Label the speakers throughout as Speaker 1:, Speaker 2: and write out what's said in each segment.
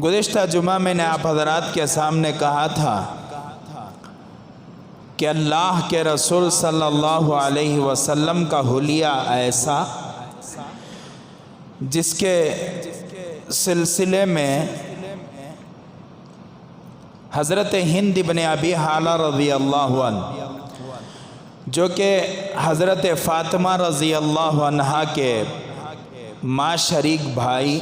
Speaker 1: گزشتہ جمعہ میں نے آپ حضرات کے سامنے کہا تھا کہ اللہ کے رسول صلی اللہ علیہ وسلم کا حلیہ ایسا جس کے سلسلے میں حضرت ہند بن ابی حالہ رضی اللہ عنہ جو کہ حضرت فاطمہ رضی اللہ عنہا کے ماں شریک بھائی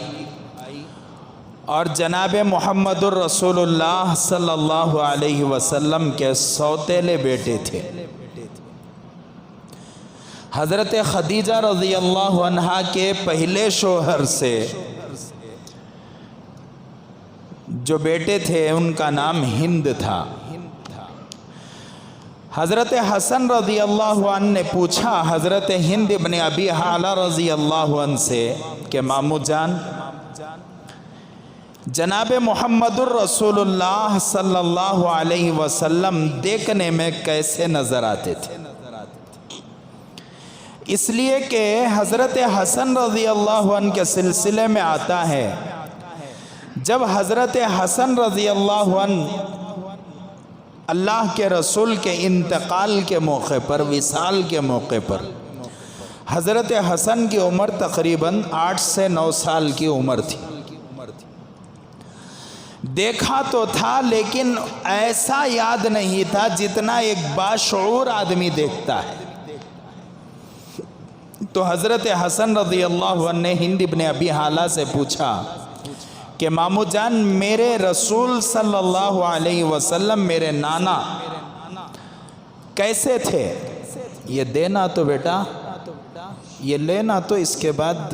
Speaker 1: اور جناب محمد الرسول اللہ صلی اللہ علیہ وسلم کے سوتیلے بیٹے تھے۔ حضرت خدیجہ رضی اللہ عنہا کے پہلے شوہر سے جو بیٹے تھے ان کا نام ہند تھا۔ حضرت حسن رضی اللہ عنہ نے پوچھا حضرت ہند بن ابی حالہ رضی اللہ عنہ سے کہ مامو جان، جناب محمد الرسول اللہ صلی اللہ علیہ وسلم دیکھنے میں کیسے نظر آتے تھے؟ اس لیے کہ حضرت حسن رضی اللہ عنہ کے سلسلے میں آتا ہے جب حضرت حسن رضی اللہ عنہ اللہ کے رسول کے انتقال کے موقع پر، وصال کے موقع پر، حضرت حسن کی عمر تقریباً 8 سے 9 سال کی عمر تھی۔ دیکھا تو تھا لیکن ایسا یاد نہیں تھا جتنا ایک باشعور آدمی دیکھتا ہے۔ تو حضرت حسن رضی اللہ عنہ نے ہند بن ابی حالہ سے پوچھا کہ مامو جان، میرے رسول صلی اللہ علیہ وسلم میرے نانا کیسے تھے؟ یہ دینا تو بیٹا، یہ لینا تو اس کے بعد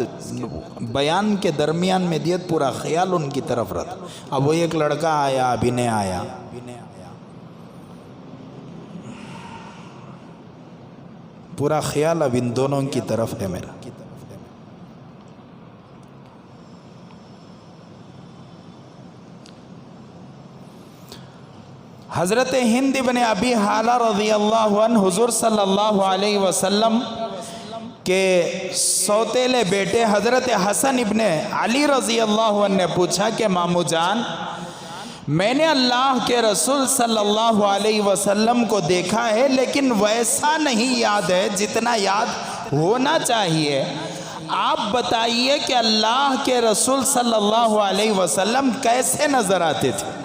Speaker 1: بیان کے درمیان میں دیت، پورا خیال ان کی طرف رہتا۔ اب وہ ایک لڑکا آیا، ابھی نہیں آیا، پورا خیال اب ان دونوں کی طرف ہے میرا۔ حضرت ہند بن ابی حالہ رضی اللہ عنہ حضور صلی اللہ علیہ وسلم کے سوتیلے بیٹے حضرت حسن ابن علی رضی اللہ عنہ نے پوچھا کہ مامو جان، میں نے اللہ کے رسول صلی اللہ علیہ وسلم کو دیکھا ہے لیکن ویسا نہیں یاد ہے جتنا یاد ہونا چاہیے، آپ بتائیے کہ اللہ کے رسول صلی اللہ علیہ وسلم کیسے نظر آتے تھے؟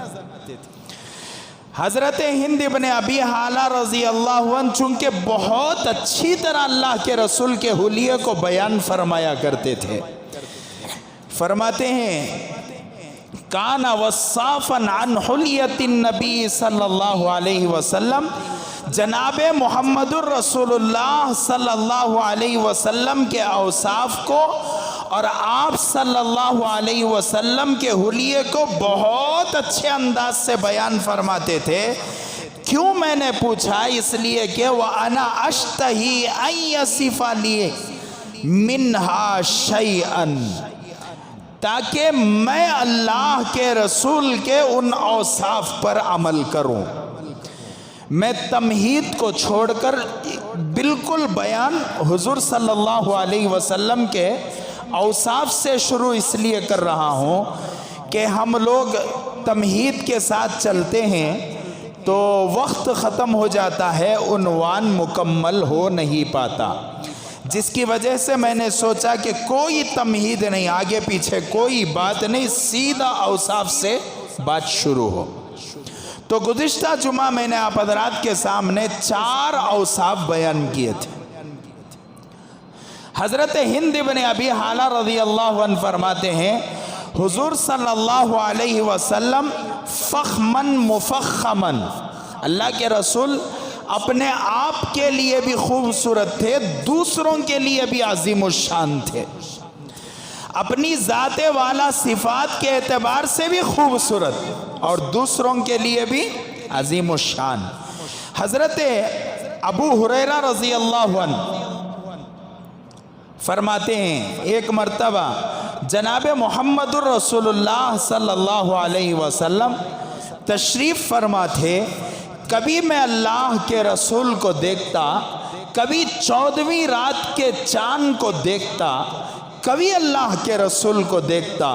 Speaker 1: حضرت ہند بن ابی حالہ رضی اللہ عنہ چونکہ بہت اچھی طرح اللہ کے رسول کے حلیے کو بیان فرمایا کرتے تھے، فرماتے ہیں کان وصافا عن حلیت النبی صلی اللہ علیہ وسلم، جناب محمد الرسول اللہ صلی اللہ علیہ وسلم کے اوصاف کو اور آپ صلی اللہ علیہ وسلم کے حلیے کو بہت اچھے انداز سے بیان فرماتے تھے۔ کیوں میں نے پوچھا؟ اس لیے کہ وَأَنَا أَشْتَهِي أَن يَصِفَ لِي مِنْهَا شَيْئًا، تاکہ میں اللہ کے رسول کے ان اوصاف پر عمل کروں۔ میں تمہید کو چھوڑ کر بالکل بیان حضور صلی اللہ علیہ وسلم کے اوصاف سے شروع اس لیے کر رہا ہوں کہ ہم لوگ تمہید کے ساتھ چلتے ہیں تو وقت ختم ہو جاتا ہے، عنوان مکمل ہو نہیں پاتا، جس کی وجہ سے میں نے سوچا کہ کوئی تمہید نہیں، آگے پیچھے کوئی بات نہیں، سیدھا اوصاف سے بات شروع ہو۔ تو گزشتہ جمعہ میں نے آپ حضرات کے سامنے 4 اوصاف بیان کیے تھے۔ حضرت ہند بن ابی حالہ رضی اللہ عنہ فرماتے ہیں حضور صلی اللہ علیہ وسلم فخمن مفخمن، اللہ کے رسول اپنے آپ کے لیے بھی خوبصورت تھے، دوسروں کے لیے بھی عظیم الشان تھے، اپنی ذات والا صفات کے اعتبار سے بھی خوبصورت اور دوسروں کے لیے بھی عظیم الشان۔ حضرت ابو ہریرہ رضی اللہ عنہ فرماتے ہیں ایک مرتبہ جناب محمد الرسول اللہ صلی اللہ علیہ وسلم تشریف فرما تھے، کبھی میں اللہ کے رسول کو دیکھتا، کبھی 14ویں رات کے چاند کو دیکھتا، کبھی اللہ کے رسول کو دیکھتا،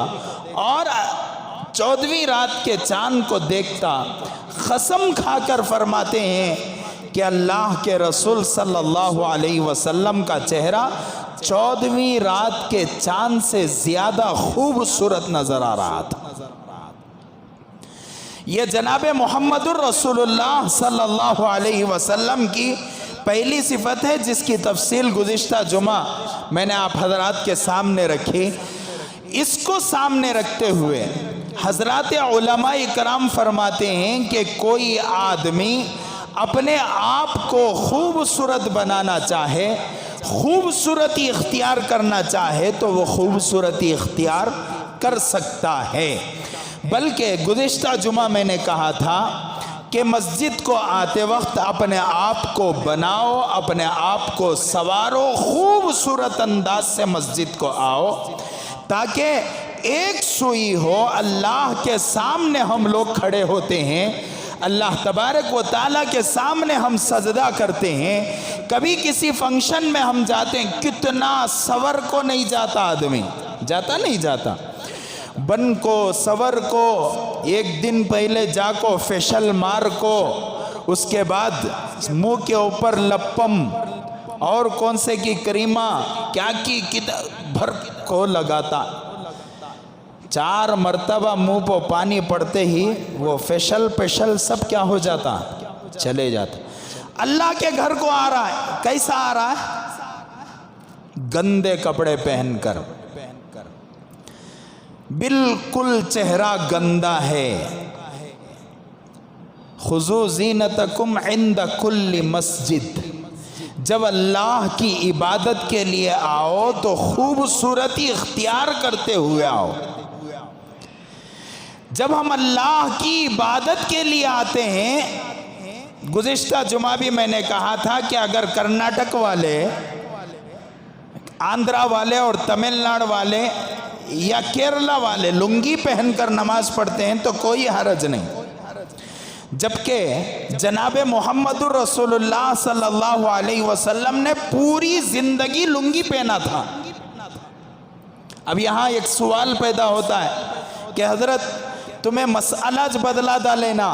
Speaker 1: اور 14ویں رات کے چاند کو دیکھتا، قسم کھا کر فرماتے ہیں کہ اللہ کے رسول صلی اللہ علیہ وسلم کا چہرہ 14ویں رات کے چاند سے زیادہ خوبصورت نظر آ رہا تھا۔ یہ جناب محمد الرسول اللہ صلی اللہ علیہ وسلم کی پہلی صفت ہے، جس کی تفصیل گزشتہ جمعہ میں نے آپ حضرات کے سامنے رکھی۔ اس کو سامنے رکھتے ہوئے حضرات علماء کرام فرماتے ہیں کہ کوئی آدمی اپنے آپ کو خوبصورت بنانا چاہے، خوبصورتی اختیار کرنا چاہے تو وہ خوبصورتی اختیار کر سکتا ہے۔ بلکہ گزشتہ جمعہ میں نے کہا تھا کہ مسجد کو آتے وقت اپنے آپ کو بناؤ، اپنے آپ کو سنوارو، خوبصورت انداز سے مسجد کو آؤ، تاکہ ایک سوئی ہو۔ اللہ کے سامنے ہم لوگ کھڑے ہوتے ہیں، اللہ تبارک و تعالیٰ کے سامنے ہم سجدہ کرتے ہیں۔ کبھی کسی فنکشن میں ہم جاتے ہیں، کتنا سور کو نہیں جاتا آدمی، جاتا نہیں جاتا، بن کو سور کو ایک دن پہلے جا کو فیشل مار کو، اس کے بعد منہ کے اوپر لپم اور کون سے کی کریمہ کیا کی بھر کو لگاتا، 4 مرتبہ منہ پہ پانی پڑتے ہی وہ فیشل سب کیا ہو جاتا، چلے جاتا۔ اللہ کے گھر کو آ رہا ہے، کیسا آ رہا ہے؟ گندے کپڑے پہن کر، بالکل چہرہ گندا ہے۔ خذوا زینتکم عند کل مسجد، جب اللہ کی عبادت کے لیے آؤ تو خوبصورتی اختیار کرتے ہوئے آؤ۔ جب ہم اللہ کی عبادت کے لیے آتے ہیں، گزشتہ جمعہ بھی میں نے کہا تھا کہ اگر کرناٹک والے، آندھرا والے اور تمل ناڈو والے یا کیرلا والے لنگی پہن کر نماز پڑھتے ہیں تو کوئی حرج نہیں، جبکہ جناب محمد الرسول اللہ صلی اللہ علیہ وسلم نے پوری زندگی لنگی پہنا تھا۔ اب یہاں ایک سوال پیدا ہوتا ہے کہ حضرت تمہیں مسئلہ بدلا دا لینا،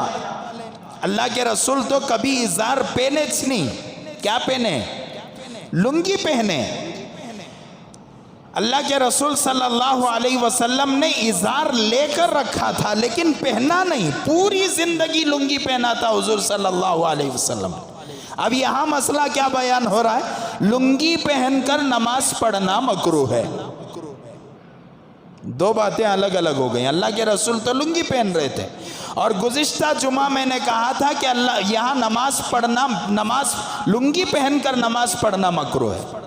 Speaker 1: اللہ کے رسول تو کبھی ازار پہنے نہیں، کیا پہنے؟ لنگی پہنے۔ اللہ کے رسول صلی اللہ علیہ وسلم نے ازار لے کر رکھا تھا لیکن پہنا نہیں، پوری زندگی لنگی پہنا تھا حضور صلی اللہ علیہ وسلم۔ اب یہاں مسئلہ کیا بیان ہو رہا ہے؟ لنگی پہن کر نماز پڑھنا مکروہ ہے۔ دو باتیں الگ الگ ہو گئیں، اللہ کے رسول تو لنگی پہن رہے تھے، اور گزشتہ جمعہ میں نے کہا تھا کہ اللہ یہاں نماز لنگی پہن کر نماز پڑھنا مکروہ ہے۔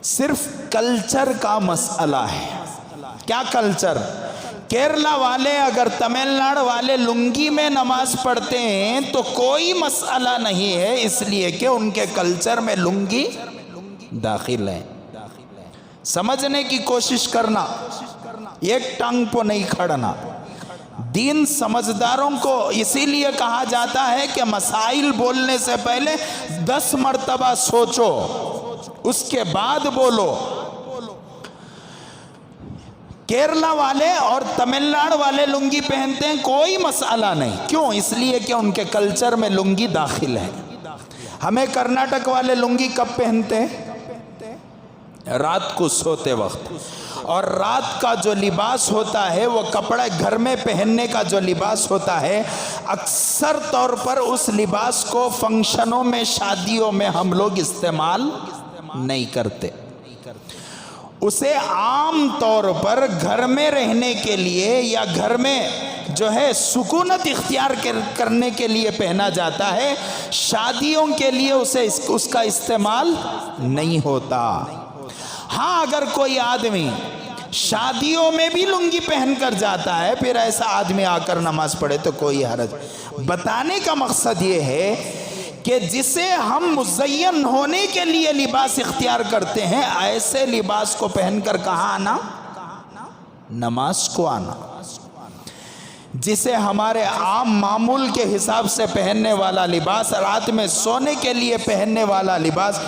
Speaker 1: صرف کلچر کا مسئلہ ہے۔ کیا کلچر؟ کیرلا والے اگر تمل ناڈو والے لنگی میں نماز پڑھتے ہیں تو کوئی مسئلہ نہیں ہے، اس لیے کہ ان کے کلچر میں لنگی داخل ہے۔ سمجھنے کی کوشش کرنا، ایک ٹانگ پہ نہیں کھڑنا۔ دین سمجھداروں کو اسی لیے کہا جاتا ہے کہ مسائل بولنے سے پہلے 10 مرتبہ سوچو، اس کے بعد بولو۔ کیرلا والے اور تمل ناڈو والے لنگی پہنتے ہیں، کوئی مسئلہ نہیں۔ کیوں؟ اس لیے کہ ان کے کلچر میں لنگی داخل ہے۔ ہمیں کرناٹک والے لنگی کب پہنتے ہیں؟ رات کو سوتے وقت۔ اور رات کا جو لباس ہوتا ہے وہ کپڑے گھر میں پہننے کا جو لباس ہوتا ہے، اکثر طور پر اس لباس کو فنکشنوں میں، شادیوں میں ہم لوگ استعمال نہیں کرتے۔ اسے عام طور پر گھر میں رہنے کے لیے یا گھر میں جو ہے سکونت اختیار کرنے کے لیے پہنا جاتا ہے، شادیوں کے لیے اس کا استعمال نہیں ہوتا۔ ہاں اگر کوئی آدمی شادیوں میں بھی لنگی پہن کر جاتا ہے، پھر ایسا آدمی آ کر نماز پڑھے تو کوئی حرج۔ بتانے کا مقصد یہ ہے کہ جسے ہم مزین ہونے کے لیے لباس اختیار کرتے ہیں، ایسے لباس کو پہن کر کہاں آنا؟ نماز کو آنا۔ جسے ہمارے عام معمول کے حساب سے پہننے والا لباس، رات میں سونے کے لیے پہننے والا لباس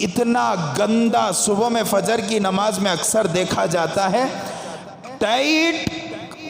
Speaker 1: اتنا گندا صبح میں فجر کی نماز میں اکثر دیکھا جاتا ہے، ٹائٹ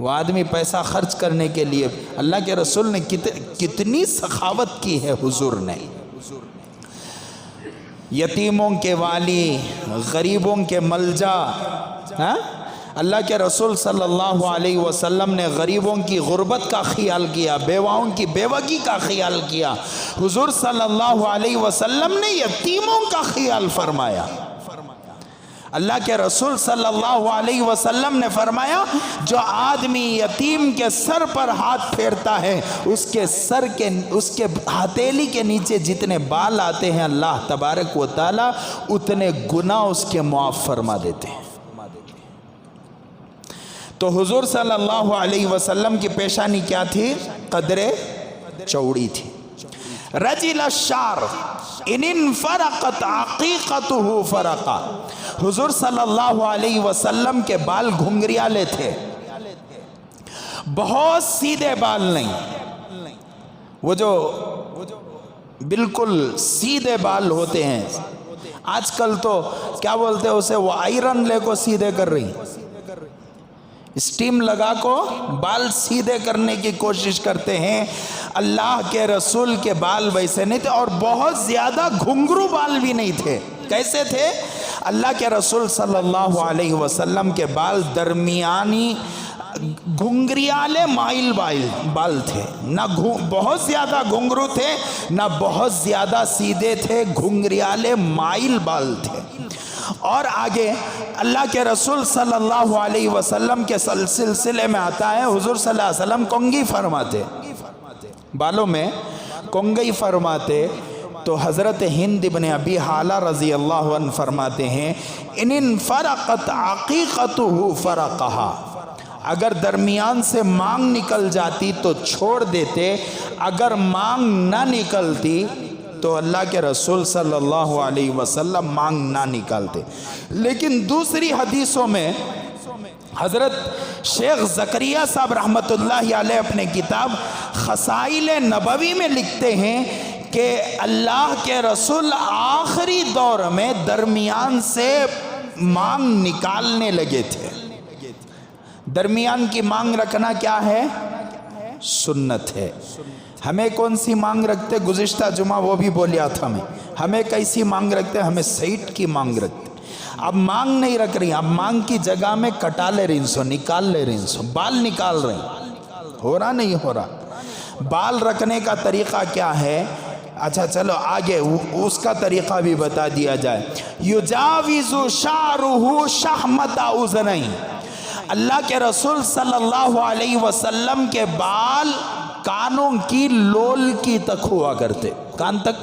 Speaker 1: وہ آدمی پیسہ خرچ کرنے کے لیے اللہ کے رسول نے کتنی سخاوت کی ہے حضور نے. یتیموں کے والی، غریبوں کے ملجا. اللہ کے رسول صلی اللہ علیہ وسلم نے غریبوں کی غربت کا خیال کیا، بیواؤں کی بیوگی کا خیال کیا. حضور صلی اللہ علیہ وسلم نے یتیموں کا خیال فرمایا. اللہ کے رسول صلی اللہ علیہ وسلم نے فرمایا جو آدمی یتیم کے سر پر ہاتھ پھیرتا ہے اس کے ہتھیلی کے نیچے جتنے بال آتے ہیں اللہ تبارک و تعالی اتنے گناہ اس کے معاف فرما دیتے ہیں. تو حضور صلی اللہ علیہ وسلم کی پیشانی کیا تھی؟ قدرے چوڑی تھی. رجل الشعر ان انفرقت عقیقته فرقا. حضور صلی اللہ علیہ وسلم کے بال گھنگریالے تھے، بہت سیدھے بال نہیں، وہ جو بالکل سیدھے بال ہوتے ہیں. آج کل تو کیا بولتے ہیں اسے، وہ آئرن لے کو سیدھے کر رہی، اسٹیم لگا کو بال سیدھے کرنے کی کوشش کرتے ہیں. اللہ کے رسول کے بال ویسے نہیں تھے اور بہت زیادہ گھنگرو بال بھی نہیں تھے. کیسے تھے؟ اللہ کے رسول صلی اللہ علیہ وسلم کے بال درمیانی گھنگریالے مائل بال تھے، نہ بہت زیادہ گھنگرو تھے نہ بہت زیادہ سیدھے تھے، گھنگریالے مائل بال تھے. اور آگے اللہ کے رسول صلی اللہ علیہ وسلم کے سلسلے میں آتا ہے حضور صلی اللہ علیہ وسلم کنگھی فرماتے، بالوں میں کنگھی فرماتے. تو حضرت ہند ابن ابی حالہ رضی اللہ عنہ فرماتے ہیں ان انفرقت عقیقته فرقها. اگر درمیان سے مانگ نکل جاتی تو چھوڑ دیتے، اگر مانگ نہ نکلتی تو اللہ کے رسول صلی اللہ علیہ وسلم مانگ نہ نکالتے. لیکن دوسری حدیثوں میں حضرت شیخ زکریا صاحب رحمت اللہ علیہ اپنے کتاب خصائل نبوی میں لکھتے ہیں کہ اللہ کے رسول آخری دور میں درمیان سے مانگ نکالنے لگے تھے. درمیان کی مانگ رکھنا کیا ہے؟ سنت ہے. ہمیں کون سی مانگ رکھتے؟ گزشتہ جمعہ وہ بھی بولیا تھا میں. ہمیں کیسی مانگ رکھتے؟ ہمیں سیٹ کی مانگ رکھتے. اب مانگ نہیں رکھ رہی، اب مانگ کی جگہ میں کٹا لے رہی سو، نکال لے رہی سو، بال نکال رہی. ہو رہا نہیں ہو رہا؟ بال رکھنے کا طریقہ کیا ہے؟ اچھا چلو آگے اس کا طریقہ بھی بتا دیا جائے. یجاوز شعرہ شحمۃ اذنین. اللہ کے رسول صلی اللہ علیہ وسلم کے بال کانوں کی لول کی تک ہوا کرتے. کان تک،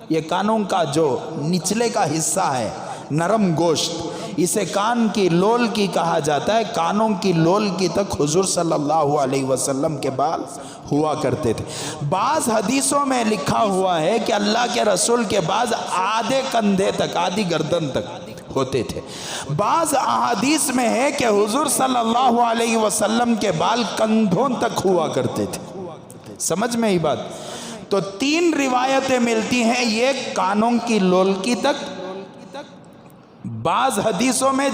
Speaker 1: یہ کانوں کا جو نچلے کا حصہ ہے نرم گوشت، اسے کان کی لول کی کہا جاتا ہے. کانوں کی لول کی تک حضور صلی اللہ علیہ وسلم کے بال ہوا کرتے تھے. بعض حدیثوں میں لکھا ہوا ہے کہ اللہ کے رسول کے بعض آدھے کندھے تک، آدھی گردن تک ہوتے تھے. بعض احادیث میں ہے کہ حضور صلی اللہ علیہ وسلم کے بال کندھوں تک ہوا کرتے تھے. سمجھ میں ہی بات؟ تو تین روایتیں ملتی ہیں، یہ کانوں کی لول کی تک. بعض حدیثوں میں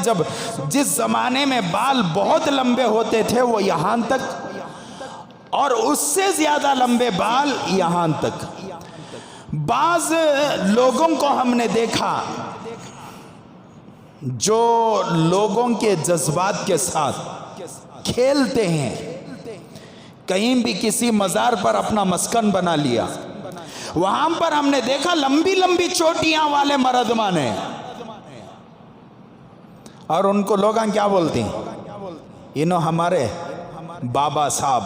Speaker 1: جس زمانے میں بال بہت لمبے ہوتے تھے وہ یہاں تک، اور اس سے زیادہ لمبے بال یہاں تک. بعض لوگوں کو ہم نے دیکھا جو لوگوں کے جذبات کے ساتھ کھیلتے ہیں، کہیں بھی کسی مزار پر اپنا مسکن بنا لیا، وہاں پر ہم نے دیکھا لمبی لمبی چوٹیاں والے مردمان ہیں، اور ان کو لوگ کیا بولتے ہیں؟ انہوں ہمارے بابا صاحب،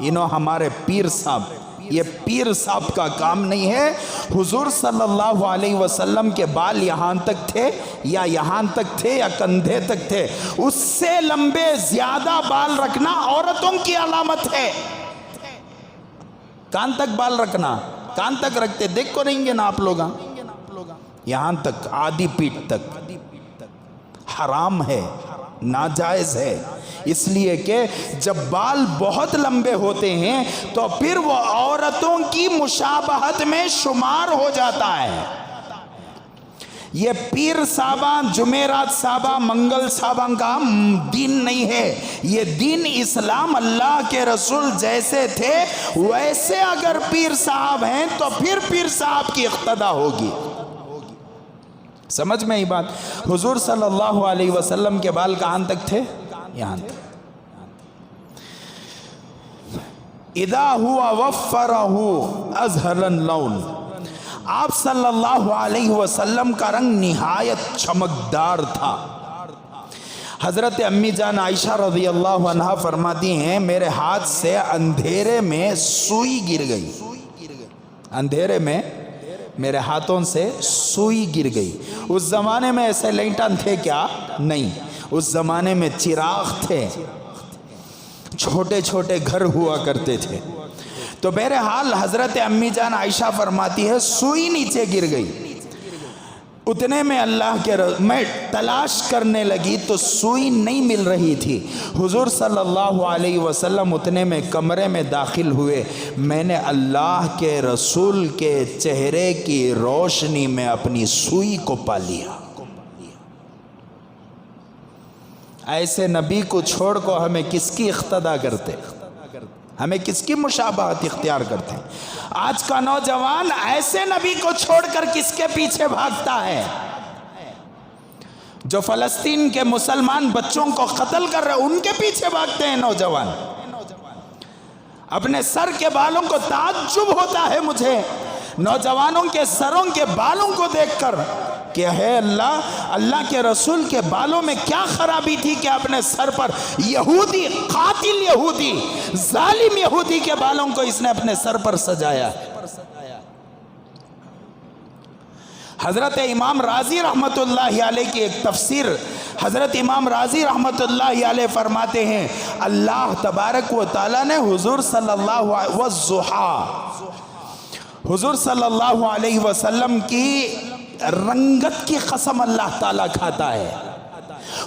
Speaker 1: انہوں ہمارے پیر صاحب. یہ پیر صاحب کا کام نہیں ہے. حضور صلی اللہ علیہ وسلم کے بال یہاں تک تھے یا یہاں تک تھے یا کندھے تک تھے. اس سے لمبے زیادہ بال رکھنا عورتوں کی علامت ہے. کان تک بال رکھنا، کان تک رکھتے دیکھ کو رہیں گے نا آپ لوگ، یہاں تک آدھی پیٹھ تک حرام ہے، ناجائز ہے. اس لیے کہ جب بال بہت لمبے ہوتے ہیں تو پھر وہ عورتوں کی مشابہت میں شمار ہو جاتا ہے. یہ پیر صاحبہ، جمعرات صاحبہ، منگل صاحبہ کا دین نہیں ہے، یہ دین اسلام اللہ کے رسول جیسے تھے ویسے اگر پیر صاحب ہیں تو پھر پیر صاحب کی اقتدا ہوگی۔ سمجھ میں ہی بات؟ حضور صلی اللہ علیہ وسلم کے بال کہاں تک تھے؟ یہاں تک۔ اذا ہوا وفرہ ازہر اللون، آپ صلی اللہ علیہ وسلم کا رنگ نہایت چمکدار تھا۔ حضرت امی جان عائشہ رضی اللہ عنہ فرماتی ہیں میرے ہاتھ سے اندھیرے میں سوئی گر گئی، اندھیرے میں میرے ہاتھوں سے سوئی گر گئی۔ اس زمانے میں ایسے لینٹن تھے کیا؟ نہیں، اس زمانے میں چراغ تھے، چھوٹے چھوٹے گھر ہوا کرتے تھے۔ تو بہرحال حضرت امی جان عائشہ فرماتی ہے سوئی نیچے گر گئی، اتنے میں میں تلاش کرنے لگی تو سوئی نہیں مل رہی تھی۔ حضور صلی اللہ علیہ وسلم اتنے میں کمرے میں داخل ہوئے، میں نے اللہ کے رسول کے چہرے کی روشنی میں اپنی سوئی کو پا لیا۔ ایسے نبی کو چھوڑ کو ہمیں کس کی اقتدا کرتے، ہمیں کس کی مشابہت اختیار کرتے ہیں؟ آج کا نوجوان ایسے نبی کو چھوڑ کر کس کے پیچھے بھاگتا ہے؟ جو فلسطین کے مسلمان بچوں کو قتل کر رہے ان کے پیچھے بھاگتے ہیں نوجوان۔ اپنے سر کے بالوں کو تعجب ہوتا ہے مجھے نوجوانوں کے سروں کے بالوں کو دیکھ کر کہ ہے اللہ کے رسول کے بالوں میں کیا خرابی تھی کہ اپنے سر پر یہودی، قاتل یہودی، ظالم یہودی کے بالوں کو اس نے اپنے سر پر سجایا۔ حضرت امام رازی رحمت اللہ علیہ کی ایک تفسیر، حضرت امام رازی رحمت اللہ علیہ فرماتے ہیں اللہ تبارک و تعالیٰ نے حضور صلی اللہ علیہ وسلم حضور صلی اللہ علیہ وسلم کی رنگت کی قسم اللہ تعالیٰ کھاتا ہے،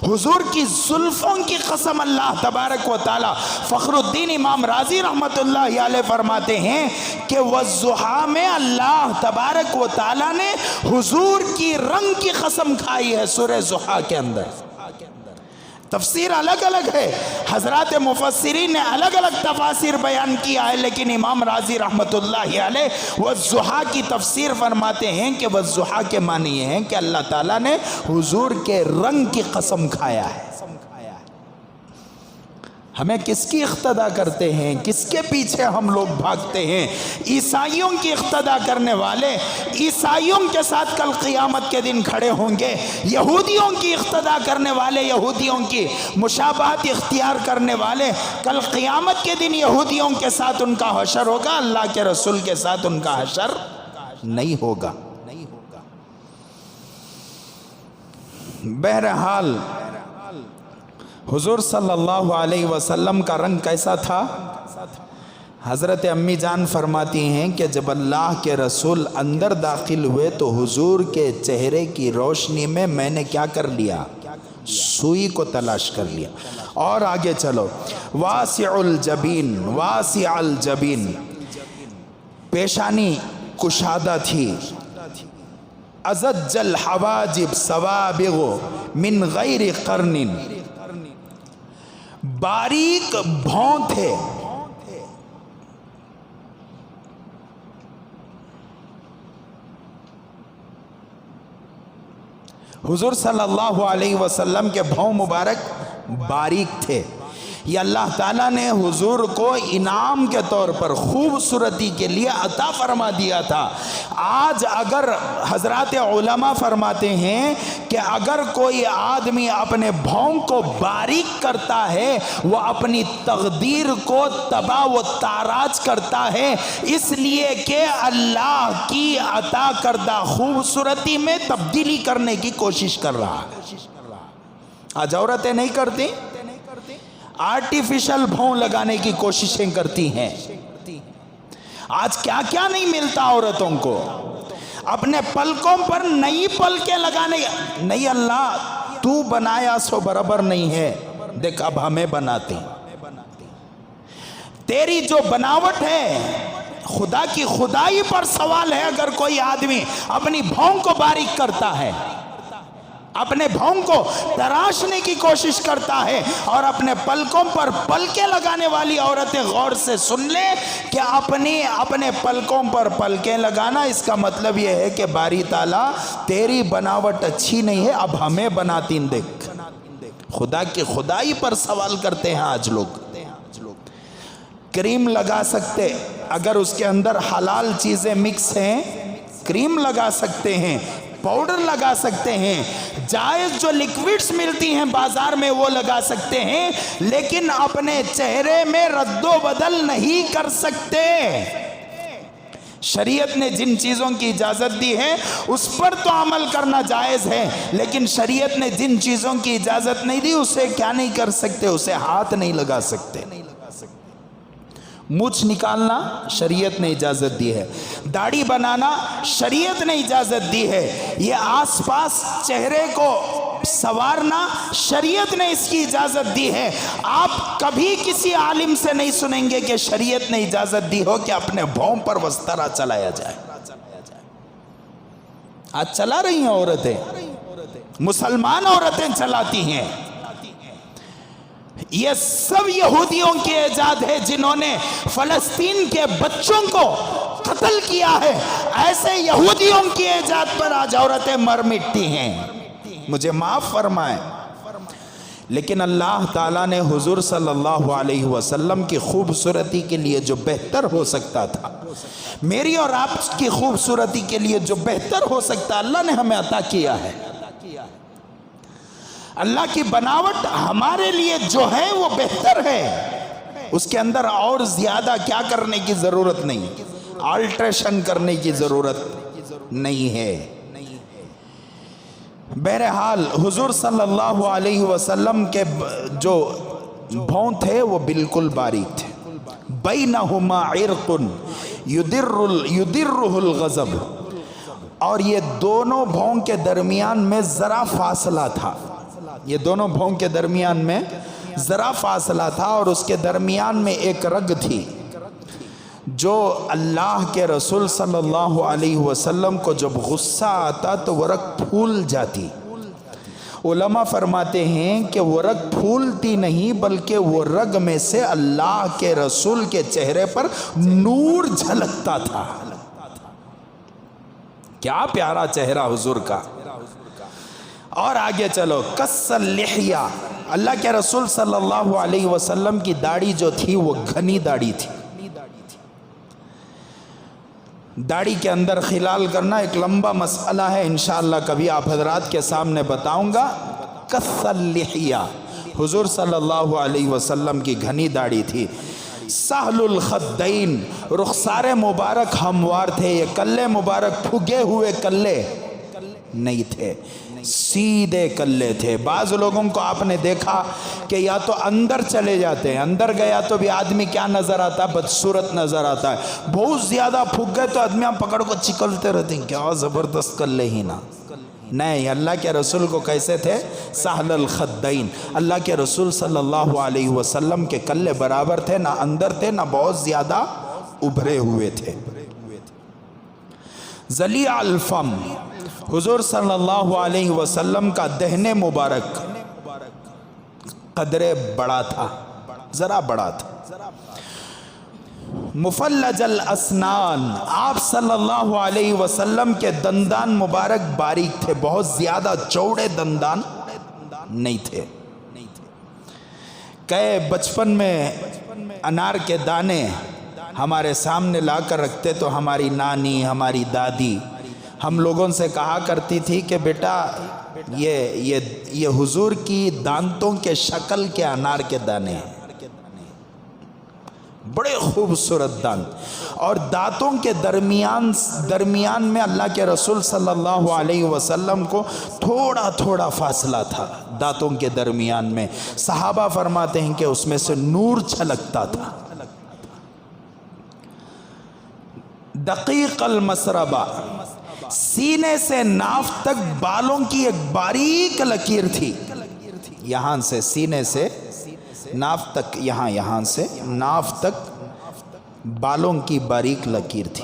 Speaker 1: حضور کی زلفوں کی قسم اللہ تبارک و تعالیٰ۔ فخر الدین امام رازی رحمت اللہ علیہ فرماتے ہیں کہ والضحیٰ میں اللہ تبارک و تعالیٰ نے حضور کی رنگ کی قسم کھائی ہے سورہ ضحیٰ کے اندر۔ تفسیر الگ الگ ہے، حضرات مفسرین نے الگ الگ تفاسیر بیان کیا ہے، لیکن امام رازی رحمت اللہ علیہ والضحیٰ کی تفسیر فرماتے ہیں کہ والضحیٰ کے معنی یہ ہیں کہ اللہ تعالیٰ نے حضور کے رنگ کی قسم کھایا ہے۔ ہمیں کس کی اقتدا کرتے ہیں، کس کے پیچھے ہم لوگ بھاگتے ہیں؟ عیسائیوں کی اقتدا کرنے والے عیسائیوں کے ساتھ کل قیامت کے دن کھڑے ہوں گے، یہودیوں کی اقتدا کرنے والے یہودیوں کی مشابہت اختیار کرنے والے کل قیامت کے دن یہودیوں کے ساتھ ان کا حشر ہوگا، اللہ کے رسول کے ساتھ ان کا حشر نہیں ہوگا۔ بہرحال حضور صلی اللہ علیہ وسلم کا رنگ کیسا تھا؟ حضرت امی جان فرماتی ہیں کہ جب اللہ کے رسول اندر داخل ہوئے تو حضور کے چہرے کی روشنی میں نے کیا کر لیا؟ سوئی کو تلاش کر لیا۔ اور آگے چلو، واسع الجبین، واسع الجبین، پیشانی کشادہ تھی، ازج الحواجب سوابغ من غیر قرن، باریک بھون تھے، حضور صلی اللہ علیہ وسلم کے بھون مبارک باریک تھے۔ یہ اللہ تعالیٰ نے حضور کو انعام کے طور پر خوبصورتی کے لیے عطا فرما دیا تھا۔ آج اگر حضرات علماء فرماتے ہیں کہ اگر کوئی آدمی اپنے بھون کو باریک کرتا ہے وہ اپنی تقدیر کو تباہ و تاراج کرتا ہے، اس لیے کہ اللہ کی عطا کردہ خوبصورتی میں تبدیلی کرنے کی کوشش کر رہا ہے۔ آج عورتیں نہیں کرتی، آرٹیفیشل بھون لگانے کی کوششیں کرتی ہیں۔ آج کیا کیا نہیں ملتا عورتوں کو، اپنے پلکوں پر نئی پلکیں لگانے، نہیں اللہ تو بنایا سو برابر نہیں ہے، دیکھ اب ہمیں بناتے، تیری جو بناوٹ ہے خدا کی خدائی پر سوال ہے۔ اگر کوئی آدمی اپنی بھون کو باریک کرتا ہے اپنے بھون کو تراشنے کی کوشش کرتا ہے، اور اپنے پلکوں پر پلکیں لگانے والی عورتیں غور سے سن لیں کہ اپنے پلکوں پر پلکیں لگانا، اس کا مطلب یہ ہے کہ باری تعالیٰ تیری بناوٹ اچھی نہیں ہے، اب ہمیں بناتی دیکھ۔ خدا کی خدائی پر سوال کرتے ہیں آج لوگ۔ کریم لگا سکتے اگر اس کے اندر حلال چیزیں مکس ہیں، کریم لگا سکتے ہیں، پاؤڈر لگا سکتے ہیں، جائز جو لیکوڈز ملتی ہیں بازار میں وہ لگا سکتے ہیں، لیکن اپنے چہرے میں رد و بدل نہیں کر سکتے۔ شریعت نے جن چیزوں کی اجازت دی ہے اس پر تو عمل کرنا جائز ہے، لیکن شریعت نے جن چیزوں کی اجازت نہیں دی اسے کیا نہیں کر سکتے؟ اسے ہاتھ نہیں لگا سکتے۔ مونچھ نکالنا شریعت نے اجازت دی ہے، داڑھی بنانا شریعت نے اجازت دی ہے، یہ آس پاس چہرے کو سنوارنا شریعت نے اس کی اجازت دی ہے۔ آپ کبھی کسی عالم سے نہیں سنیں گے کہ شریعت نے اجازت دی ہو کہ اپنے بھون پر وسترا چلایا جائے۔ آج چلا رہی ہیں عورتیں، مسلمان عورتیں چلاتی ہیں۔ یہ سب یہودیوں کی ایجاد ہے جنہوں نے فلسطین کے بچوں کو قتل کیا ہے۔ ایسے یہودیوں کی ایجاد پر آج عورتیں مر مٹتی ہیں، مجھے معاف فرمائیں۔ لیکن اللہ تعالیٰ نے حضور صلی اللہ علیہ وسلم کی خوبصورتی کے لیے جو بہتر ہو سکتا تھا، میری اور آپ کی خوبصورتی کے لیے جو بہتر ہو سکتا اللہ نے ہمیں عطا کیا ہے۔ اللہ کی بناوٹ ہمارے لیے جو ہے وہ بہتر ہے، اس کے اندر اور زیادہ کیا کرنے کی ضرورت نہیں، آلٹریشن کرنے کی ضرورت نہیں ہے۔ بہرحال حضور صلی اللہ علیہ وسلم کے جو بھون تھے وہ بالکل باریک تھے۔ بینہما عرق یدرہ الغضب، اور یہ دونوں بھون کے درمیان میں ذرا فاصلہ تھا، یہ دونوں بھون کے درمیان میں ذرا فاصلہ تھا، اور اس کے درمیان میں ایک رگ تھی جو اللہ کے رسول صلی اللہ علیہ وسلم کو جب غصہ آتا تو وہ رگ پھول جاتی۔ علماء فرماتے ہیں کہ وہ رگ پھولتی نہیں بلکہ وہ رگ میں سے اللہ کے رسول کے چہرے پر نور جھلکتا تھا۔ کیا پیارا چہرہ حضور کا۔ اور آگے چلو، کس اللحیہ، اللہ کے رسول صلی اللہ علیہ وسلم کی داڑھی جو تھی وہ گھنی داڑھی تھی۔ داڑھی کے اندر خلال کرنا ایک لمبا مسئلہ ہے، انشاءاللہ کبھی آپ حضرات کے سامنے بتاؤں گا۔ کس اللحیہ، حضور صلی اللہ علیہ وسلم کی گھنی داڑھی تھی۔ سہل الخدین، رخسار مبارک ہموار تھے، یہ کلے مبارک پھگے ہوئے کلے نہیں تھے، سیدھے کلے تھے۔ بعض لوگوں کو آپ نے دیکھا کہ یا تو اندر چلے جاتے ہیں، اندر گیا تو بھی آدمی کیا نظر آتا ہے؟ بدصورت نظر آتا ہے۔ بہت زیادہ پھگ گئے تو آدمیاں پکڑ کو چکلتے رہتے ہیں، کیا زبردست کلے ہی نا۔ نہیں، اللہ کے رسول کو کیسے تھے؟ سہل الخدین۔ اللہ کے رسول صلی اللہ علیہ وسلم کے کلے برابر تھے، نہ اندر تھے نہ بہت زیادہ ابھرے ہوئے تھے۔ ذلیع الفم، حضور صلی اللہ علیہ وسلم کا دہنے مبارک قدرے بڑا تھا، ذرا بڑا تھا۔ مفلج الاسنان، آپ صلی اللہ علیہ وسلم کے دندان مبارک باریک تھے، بہت زیادہ چوڑے دندان نہیں تھے۔ کہ بچپن میں انار کے دانے ہمارے سامنے لا کر رکھتے تو ہماری نانی، ہماری دادی ہم لوگوں سے کہا کرتی تھی کہ بیٹا یہ حضور کی دانتوں کے شکل کے انار کے دانے ہیں، بڑے خوبصورت دانت، اور دانتوں کے درمیان میں اللہ کے رسول صلی اللہ علیہ وسلم کو تھوڑا تھوڑا فاصلہ تھا دانتوں کے درمیان میں۔ صحابہ فرماتے ہیں کہ اس میں سے نور چھلکتا تھا۔ دقیق المسربہ، سینے سے ناف تک بالوں کی ایک باریک لکیر تھی، یہاں سے سینے سے ناف تک، یہاں سے ناف تک بالوں کی باریک لکیر تھی۔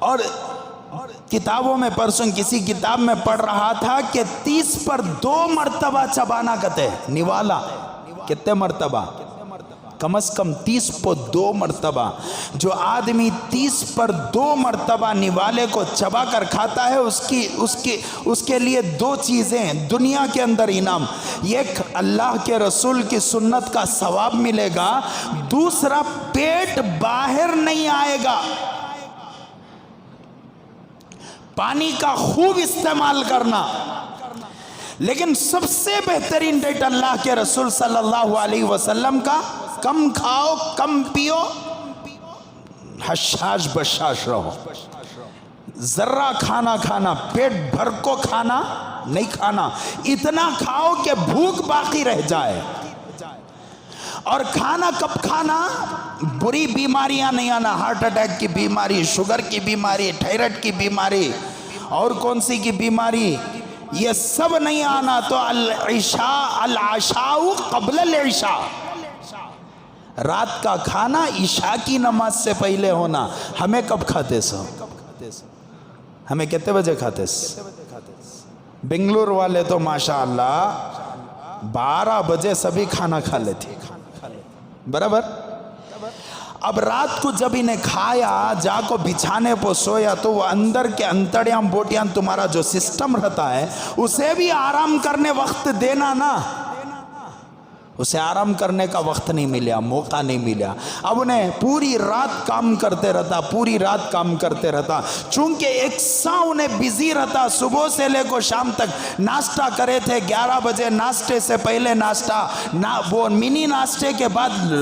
Speaker 1: اور کتابوں میں پرسوں کسی کتاب میں پڑھ رہا تھا کہ 30 پر 2 مرتبہ چبانا کہتے نوالا. کتنے مرتبہ؟ کم از کم 30 پر 2 مرتبہ. جو آدمی 30 پر 2 مرتبہ نوالے کو چبا کر کھاتا ہے اس کے لیے 2 چیزیں دنیا کے اندر انعام. ایک اللہ کے رسول کی سنت کا ثواب ملے گا، دوسرا پیٹ باہر نہیں آئے گا. پانی کا خوب استعمال کرنا. لیکن سب سے بہترین ڈیٹ اللہ کے رسول صلی اللہ علیہ وسلم کا کم کھاؤ کم پیو، حشاش بشاش رہو. ذرہ کھانا پیٹ بھر کو کھانا نہیں کھانا، اتنا کھاؤ کہ بھوک باقی رہ جائے. اور کھانا کب کھانا؟ بری بیماریاں نہیں آنا، ہارٹ اٹیک کی بیماری، شوگر کی بیماری، تھائرائیڈ کی بیماری، اور کون سی کی بیماری، یہ سب نہیں آنا. تو العشاء قبل العشاء، رات کا کھانا عشاء کی نماز سے پہلے ہونا. ہمیں کب کھاتے سو؟ ہمیں کتنے بجے کھاتے سو؟ بنگلور والے تو ماشاءاللہ 12 بجے سبھی کھانا کھا لیتے برابر. اب رات کو جب انہیں کھایا، جا کو بچھانے پہ سویا، تو وہ اندر کے انتڑیاں بوٹیاں تمہارا جو سسٹم رہتا ہے اسے بھی آرام کرنے وقت دینا نا. اسے آرام کرنے کا وقت نہیں ملیا، موقع نہیں ملا. اب انہیں پوری رات کام کرتے رہتا. چونکہ ایک سا انہیں بزی رہتا، صبح سے لے کو شام تک. ناشتہ کرے تھے 11 بجے، ناشتے سے پہلے ناشتہ، وہ منی ناشتے کے بعد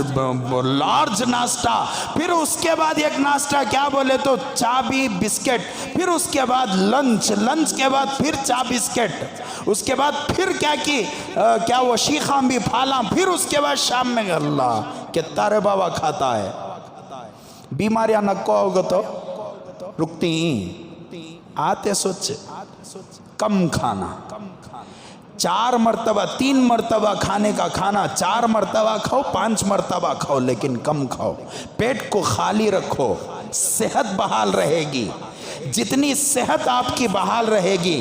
Speaker 1: لارج ناشتہ، پھر اس کے بعد ایک ناشتہ کیا بولے تو چابی بسکٹ، پھر اس کے بعد لنچ کے بعد پھر چا بسکٹ، اس کے بعد پھر کیا وہ شیخام بھی پھالا، پھر اس کے بعد شام میں اللہ کتنا رے بابا کھاتا ہے. بیماریاں نکو ہوگا تو رکتی آتے. سوچ کم کھانا، 4 مرتبہ 3 مرتبہ کھانے کا کھانا 4 مرتبہ کھاؤ، 5 مرتبہ کھاؤ، لیکن کم کھاؤ. پیٹ کو خالی رکھو، صحت بحال رہے گی. جتنی صحت آپ کی بحال رہے گی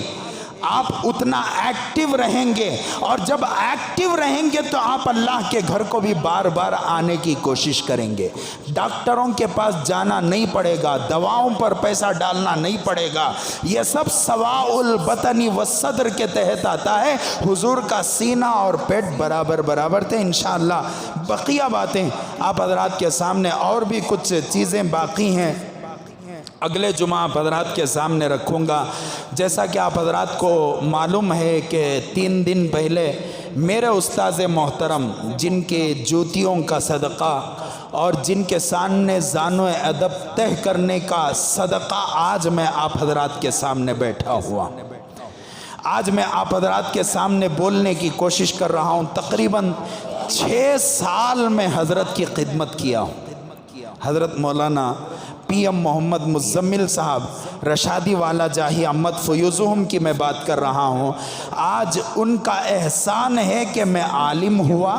Speaker 1: آپ اتنا ایکٹیو رہیں گے، اور جب ایکٹیو رہیں گے تو آپ اللہ کے گھر کو بھی بار بار آنے کی کوشش کریں گے. ڈاکٹروں کے پاس جانا نہیں پڑے گا، دواؤں پر پیسہ ڈالنا نہیں پڑے گا. یہ سب سواء البطن والصدر کے تحت آتا ہے. حضور کا سینہ اور پیٹ برابر تھے. انشاءاللہ بقیہ باتیں آپ حضرات کے سامنے، اور بھی کچھ چیزیں باقی ہیں، اگلے جمعہ آپ حضرات کے سامنے رکھوں گا. جیسا کہ آپ حضرات کو معلوم ہے کہ 3 دن پہلے میرے استاذ محترم، جن کے جوتیوں کا صدقہ اور جن کے سامنے زان و ادب تہ کرنے کا صدقہ، آج میں آپ حضرات کے سامنے بیٹھا ہوا. آج میں آپ حضرات کے سامنے بولنے کی کوشش کر رہا ہوں. تقریباً 6 سال میں حضرت کی خدمت کیا ہوں. حضرت مولانا پی ایم محمد مزمل صاحب رشادی والا جاہی احمد فیوزہم کی میں بات کر رہا ہوں. آج ان کا احسان ہے کہ میں عالم ہوا،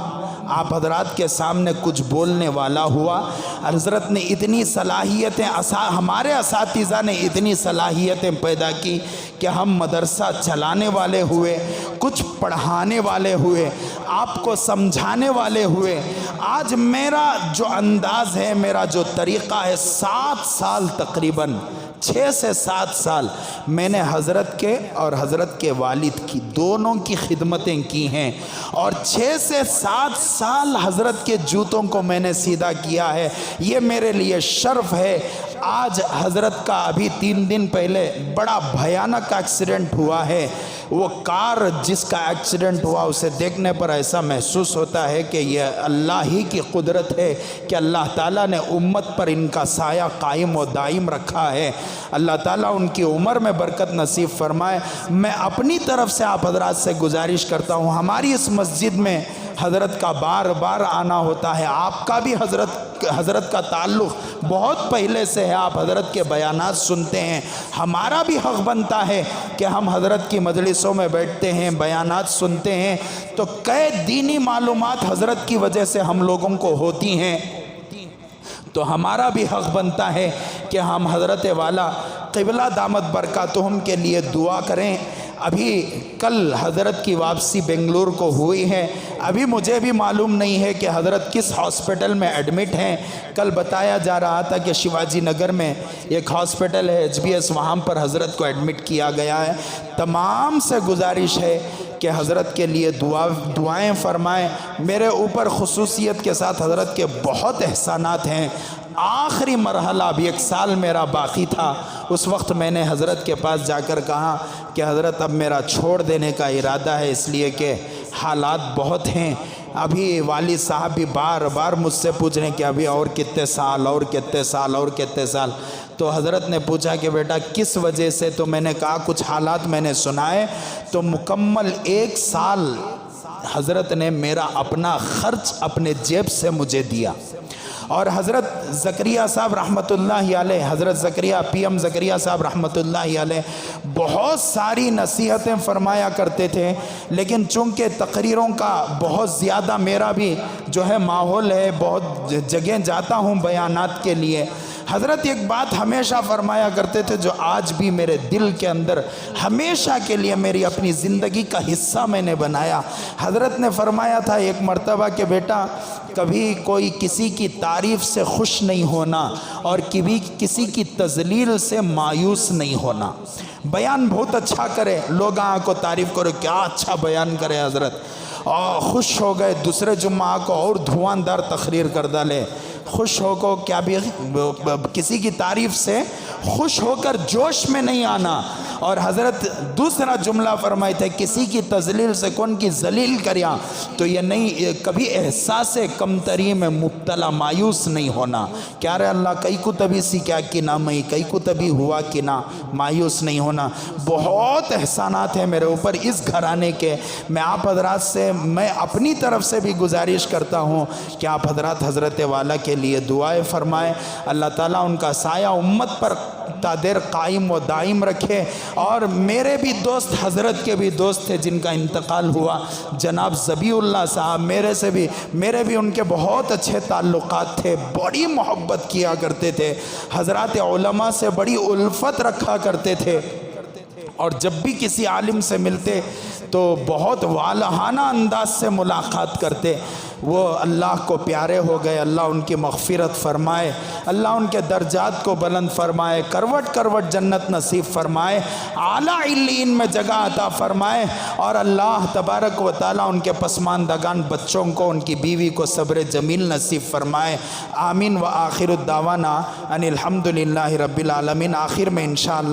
Speaker 1: آپ حضرات کے سامنے کچھ بولنے والا ہوا. حضرت نے اتنی صلاحیتیں، ہمارے اساتذہ نے اتنی صلاحیتیں پیدا کی کہ ہم مدرسہ چلانے والے ہوئے، کچھ پڑھانے والے ہوئے، آپ کو سمجھانے والے ہوئے. آج میرا جو انداز ہے، میرا جو طریقہ ہے، 7 سال تقریباً 6 سے 7 سال میں نے حضرت کے اور حضرت کے والد کی دونوں کی خدمتیں کی ہیں، اور 6 سے 7 سال حضرت کے جوتوں کو میں نے سیدھا کیا ہے. یہ میرے لیے شرف ہے. آج حضرت کا ابھی 3 دن پہلے بڑا بھیانک ایکسیڈنٹ ہوا ہے. وہ کار جس کا ایکسیڈنٹ ہوا، اسے دیکھنے پر ایسا محسوس ہوتا ہے کہ یہ اللہ ہی کی قدرت ہے کہ اللہ تعالیٰ نے امت پر ان کا سایہ قائم و دائم رکھا ہے. اللہ تعالیٰ ان کی عمر میں برکت نصیب فرمائے. میں اپنی طرف سے آپ حضرات سے گزارش کرتا ہوں، ہماری اس مسجد میں حضرت کا بار بار آنا ہوتا ہے. آپ کا بھی حضرت کا تعلق بہت پہلے سے ہے، آپ حضرت کے بیانات سنتے ہیں. ہمارا بھی حق بنتا ہے کہ ہم حضرت کی مجلسوں میں بیٹھتے ہیں، بیانات سنتے ہیں، تو کئی دینی معلومات حضرت کی وجہ سے ہم لوگوں کو ہوتی ہیں. تو ہمارا بھی حق بنتا ہے کہ ہم حضرت والا قبلہ دامت برکاتہم کے لیے دعا کریں۔ ابھی کل حضرت کی واپسی بنگلور کو ہوئی ہے، ابھی مجھے بھی معلوم نہیں ہے کہ حضرت کس ہاسپٹل میں ایڈمٹ ہیں۔ کل بتایا جا رہا تھا کہ شیواجی نگر میں ایک ہاسپٹل ہے HBS، وہاں پر حضرت کو ایڈمٹ کیا گیا ہے۔ تمام سے گزارش ہے کہ حضرت کے لیے دعائیں فرمائیں۔ میرے اوپر خصوصیت کے ساتھ حضرت کے بہت احسانات ہیں۔ آخری مرحلہ اب 1 سال میرا باقی تھا، اس وقت میں نے حضرت کے پاس جا کر کہا کہ حضرت اب میرا چھوڑ دینے کا ارادہ ہے، اس لیے کہ حالات بہت ہیں۔ ابھی والد صاحب بھی بار بار مجھ سے پوچھ رہے ہیں کہ ابھی اور کتنے سال اور کتنے سال اور کتنے سال۔ تو حضرت نے پوچھا کہ بیٹا کس وجہ سے؟ تو میں نے کہا کچھ حالات میں نے سنائے۔ تو مکمل 1 سال حضرت نے میرا اپنا خرچ اپنے جیب سے مجھے دیا۔ اور حضرت زکریا صاحب رحمۃ اللہ علیہ، حضرت زکریا PM زکریا صاحب رحمۃ اللہ علیہ بہت ساری نصیحتیں فرمایا کرتے تھے، لیکن چونکہ تقریروں کا بہت زیادہ میرا بھی جو ہے ماحول ہے، بہت جگہ جاتا ہوں بیانات کے لیے۔ حضرت ایک بات ہمیشہ فرمایا کرتے تھے جو آج بھی میرے دل کے اندر ہمیشہ کے لیے میری اپنی زندگی کا حصہ میں نے بنایا۔ حضرت نے فرمایا تھا ایک مرتبہ کہ بیٹا کبھی کوئی کسی کی تعریف سے خوش نہیں ہونا اور کبھی کسی کی تذلیل سے مایوس نہیں ہونا۔ بیان بہت اچھا کرے، لوگ آن کو تعریف کرے کیا اچھا بیان کرے حضرت، اور خوش ہو گئے دوسرے جمعہ کو اور دھواندار تقریر کر ڈالے۔ خوش ہو کو کیا بھی کسی کی تعریف سے خوش ہو کر جوش میں نہیں آنا۔ اور حضرت دوسرا جملہ فرمائے تھے کسی کی تذلیل سے کون کی ذلیل کریا تو یہ نہیں، کبھی احساس کمتری میں مبتلا مایوس نہیں ہونا۔ کیا رہے اللہ کئی کو تبھی سی کیا کی نہ میں کئی کو تبھی ہوا کہ نہ، مایوس نہیں ہونا۔ بہت احسانات ہیں میرے اوپر اس گھرانے کے۔ میں آپ حضرات سے میں اپنی طرف سے بھی گزارش کرتا ہوں کہ آپ حضرات حضرت والا کے لیے دعائیں فرمائیں، اللہ تعالیٰ ان کا سایہ امت پر تا دیر قائم و دائم رکھے۔ اور میرے بھی دوست حضرت کے بھی دوست تھے جن کا انتقال ہوا، جناب ذبیح اللہ صاحب، میرے بھی ان کے بہت اچھے تعلقات تھے، بڑی محبت کیا کرتے تھے، حضرات علماء سے بڑی الفت رکھا کرتے تھے، اور جب بھی کسی عالم سے ملتے تو بہت والہانہ انداز سے ملاقات کرتے۔ وہ اللہ کو پیارے ہو گئے، اللہ ان کی مغفرت فرمائے، اللہ ان کے درجات کو بلند فرمائے، کروٹ کروٹ جنت نصیب فرمائے، اعلیٰ علیین میں جگہ عطا فرمائے، اور اللہ تبارک و تعالیٰ ان کے پسماندگان بچوں کو، ان کی بیوی کو صبر جمیل نصیب فرمائے۔ آمین۔ و آخر الدعوانا ان الحمد للہ رب العالمین۔ آخر میں انشاءاللہ